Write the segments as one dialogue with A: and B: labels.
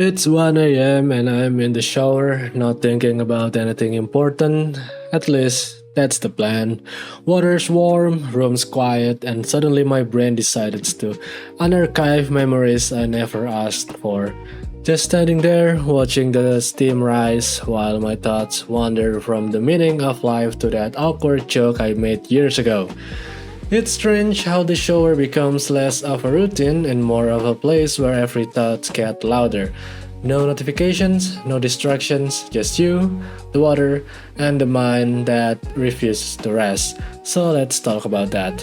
A: It's 1 a.m. and I'm in the shower, not thinking about anything important. At least, that's the plan. Water's warm, room's quiet, and suddenly my brain decided to unarchive memories I never asked for. Just standing there, watching the steam rise while my thoughts wander from the meaning of life to that awkward joke I made years ago. It's strange how the shower becomes less of a routine and more of a place where every thought gets louder. No notifications, no distractions, just you, the water, and the mind that refuses to rest. So let's talk about that.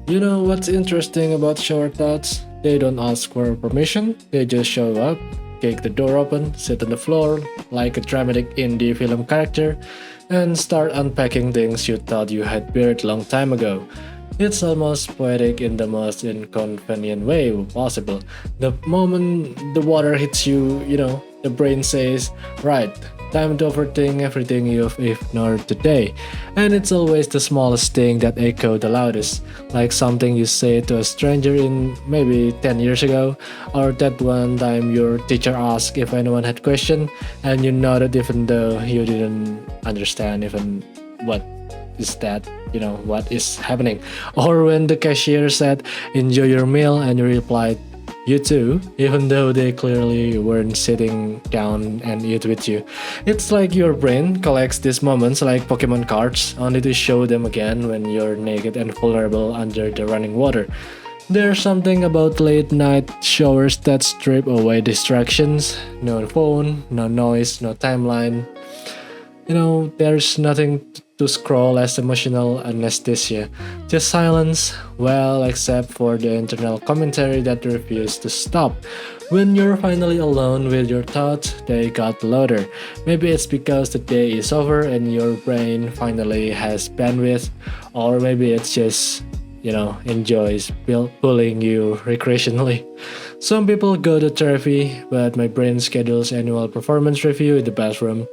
A: You know what's interesting about shower thoughts? They don't ask for permission, they just show up, kick the door open, sit on the floor like a dramatic indie film character, and start unpacking things you thought you had buried long time ago. It's almost poetic in the most inconvenient way possible. The moment the water hits you, the brain says, right, time to overthink everything you've ignored today. And it's always the smallest thing that echo the loudest, like something you say to a stranger in maybe 10 years ago, or that one time your teacher asked if anyone had question, and you nodded even though you didn't understand even what is that, what is happening. Or when the cashier said, enjoy your meal, and you replied, you too, even though they clearly weren't sitting down and eat with you. It's like your brain collects these moments like Pokemon cards, only to show them again when you're naked and vulnerable under the running water. There's something about late night showers that strip away distractions. No phone, no noise, no timeline. There's nothing to scroll as emotional anesthesia. Just silence, well, except for the internal commentary that refuses to stop. When you're finally alone with your thoughts, they got louder. Maybe it's because the day is over and your brain finally has bandwidth, or maybe it's just enjoys pulling you recreationally. Some people go to therapy, but my brain schedules annual performance review in the bathroom.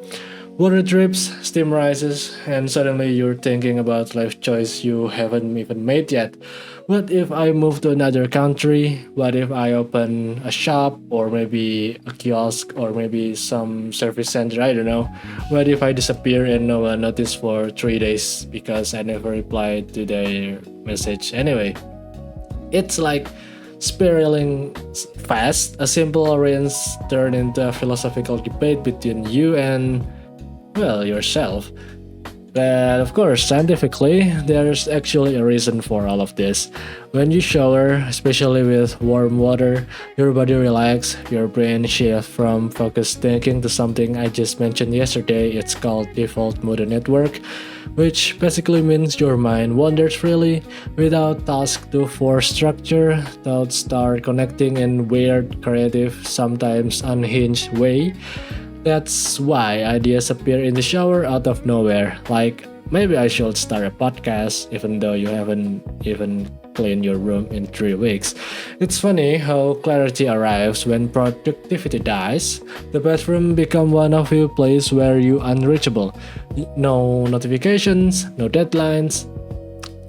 A: Water drips, steam rises, and suddenly you're thinking about life choice you haven't even made yet. What if I move to another country? What if I open a shop or maybe a kiosk or maybe some service center? I don't know. What if I disappear and no one noticed for 3 days because I never replied to their message anyway? It's like spiraling fast. A simple rinse turned into a philosophical debate between you and yourself. But of course, scientifically, there's actually a reason for all of this. When you shower, especially with warm water, your body relaxes, your brain shifts from focused thinking to something I just mentioned yesterday. It's called default mode network, which basically means your mind wanders freely without task to force structure. Thoughts start connecting in weird, creative, sometimes unhinged way. That's why ideas appear in the shower out of nowhere. Like, maybe I should start a podcast even though you haven't even cleaned your room in 3 weeks. It's funny how clarity arrives when productivity dies. The bathroom become one of few places where you unreachable. No notifications, no deadlines,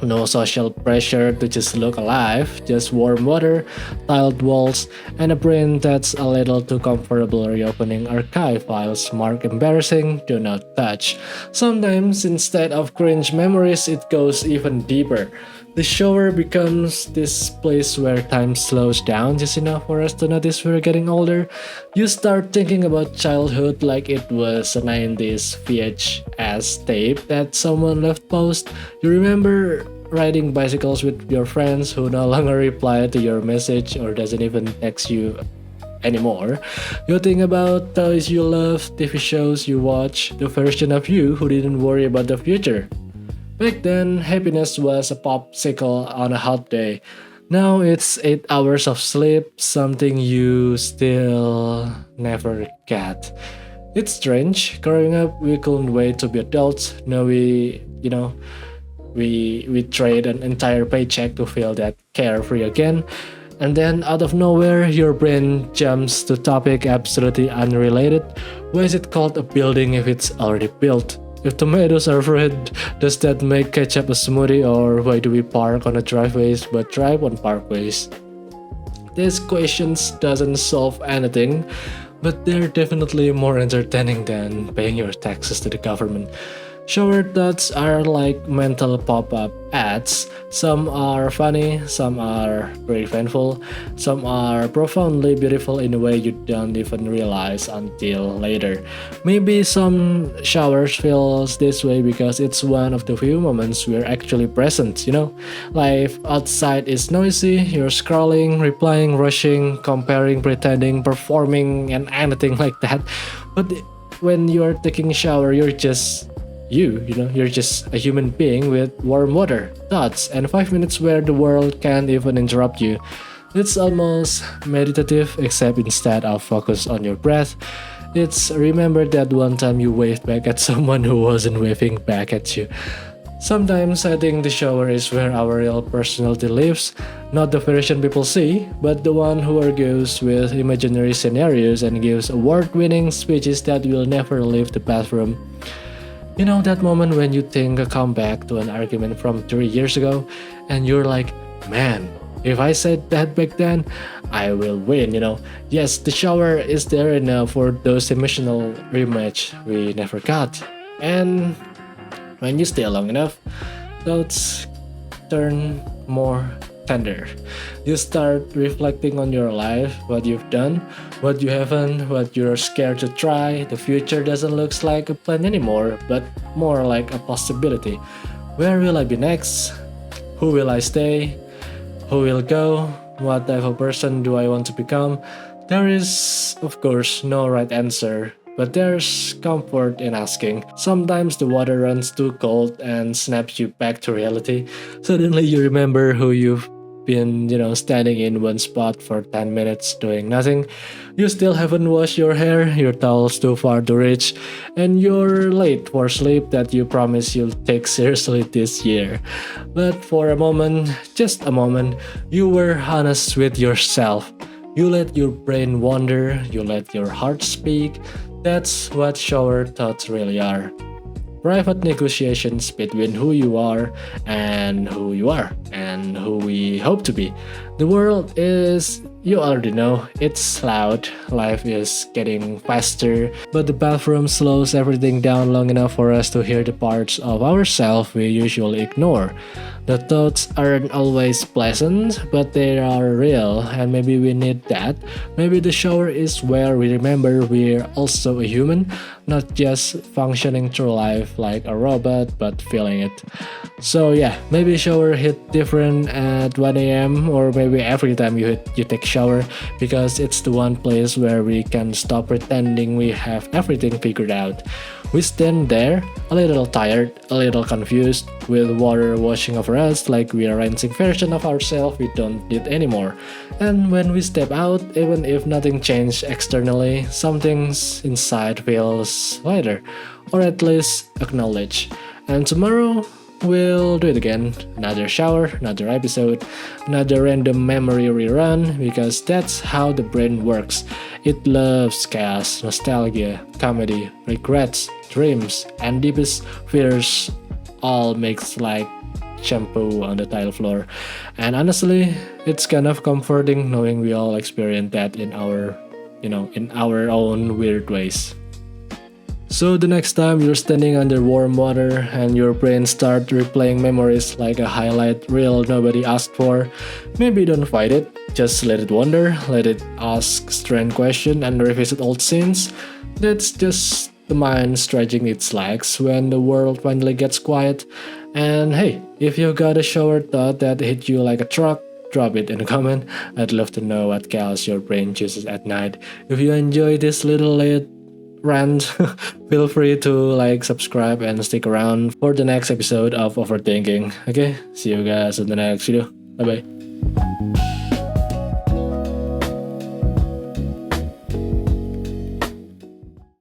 A: no social pressure to just look alive, just warm water, tiled walls, and a brain that's a little too comfortable reopening archive files marked embarrassing, do not touch. Sometimes, instead of cringe memories, it goes even deeper. The shower becomes this place where time slows down just enough for us to notice we're getting older. You start thinking about childhood like it was a 90s VHS tape that someone left paused. You remember riding bicycles with your friends who no longer reply to your message or doesn't even text you anymore. You think about toys you love, TV shows you watch, the version of you who didn't worry about the future. Back then, happiness was a popsicle on a hot day. Now it's 8 hours of sleep, something you still never get. It's strange. Growing up, we couldn't wait to be adults. Now we trade an entire paycheck to feel that carefree again. And then out of nowhere, your brain jumps to topic absolutely unrelated. Why is it called a building if it's already built? If tomatoes are red, does that make ketchup a smoothie? Or why do we park on the driveways but drive on parkways? These questions doesn't solve anything, but they're definitely more entertaining than paying your taxes to the government. Shower thoughts are like mental pop-up ads. Some are funny, some are very painful, some are profoundly beautiful in a way you don't even realize until later. Maybe some showers feels this way because it's one of the few moments we're actually present, you know? Life outside is noisy, you're scrolling, replying, rushing, comparing, pretending, performing, and anything like that. But when you're taking a shower, you're just you're just a human being with warm water, thoughts, and 5 minutes where the world can't even interrupt you. It's almost meditative, except instead of focus on your breath, it's remember that one time you waved back at someone who wasn't waving back at you. Sometimes I think the shower is where our real personality lives, not the version people see, but the one who argues with imaginary scenarios and gives award winning speeches that will never leave the bathroom. You know that moment when you think a comeback to an argument from 3 years ago, and you're like, man, if I said that back then, I will win. Yes, the shower is there enough for those emotional rematch we never got. And when you stay long enough, thoughts turn more tender. You start reflecting on your life, what you've done, what you haven't, what you're scared to try. The future doesn't look like a plan anymore, but more like a possibility. Where will I be next? Who will I stay? Who will go? What type of person do I want to become? There is, of course, no right answer, but there's comfort in asking. Sometimes the water runs too cold and snaps you back to reality. Suddenly you remember who you've been, standing in one spot for 10 minutes doing nothing. You still haven't washed your hair, your towel's too far to reach, and you're late for sleep that you promised you'll take seriously this year. But for a moment, just a moment, you were honest with yourself. You let your brain wander, you let your heart speak. That's what shower thoughts really are. Private negotiations between who you are and who we hope to be. The world is, you already know, it's loud, life is getting faster, but the bathroom slows everything down long enough for us to hear the parts of ourselves we usually ignore. The thoughts aren't always pleasant, but they are real, and maybe we need that. Maybe the shower is where we remember we're also a human, not just functioning through life like a robot, but feeling it. So yeah, maybe shower hit different at 1 a.m. or maybe every time you take shower, because it's the one place where we can stop pretending we have everything figured out. We stand there, a little tired, a little confused, with water washing over us like we are rinsing version of ourselves we don't need anymore. And when we step out, even if nothing changed externally, something inside feels lighter, or at least acknowledged. And tomorrow, we'll do it again. Another shower, another episode, another random memory rerun, because that's how the brain works. It loves chaos, nostalgia, comedy, regrets, dreams, and deepest fears all mixed like shampoo on the tile floor. And honestly, it's kind of comforting knowing we all experience that in our own weird ways. So the next time you're standing under warm water and your brain starts replaying memories like a highlight reel nobody asked for, maybe don't fight it. Just let it wander, let it ask strange questions and revisit old scenes. That's just the mind stretching its legs when the world finally gets quiet. And hey, if you got a shower thought that hit you like a truck, drop it in a comment. I'd love to know what chaos your brain chooses at night. If you enjoy this little late rant, feel free to subscribe, and stick around for the next episode of Overthinking. Okay, see you guys in the next video. Bye bye.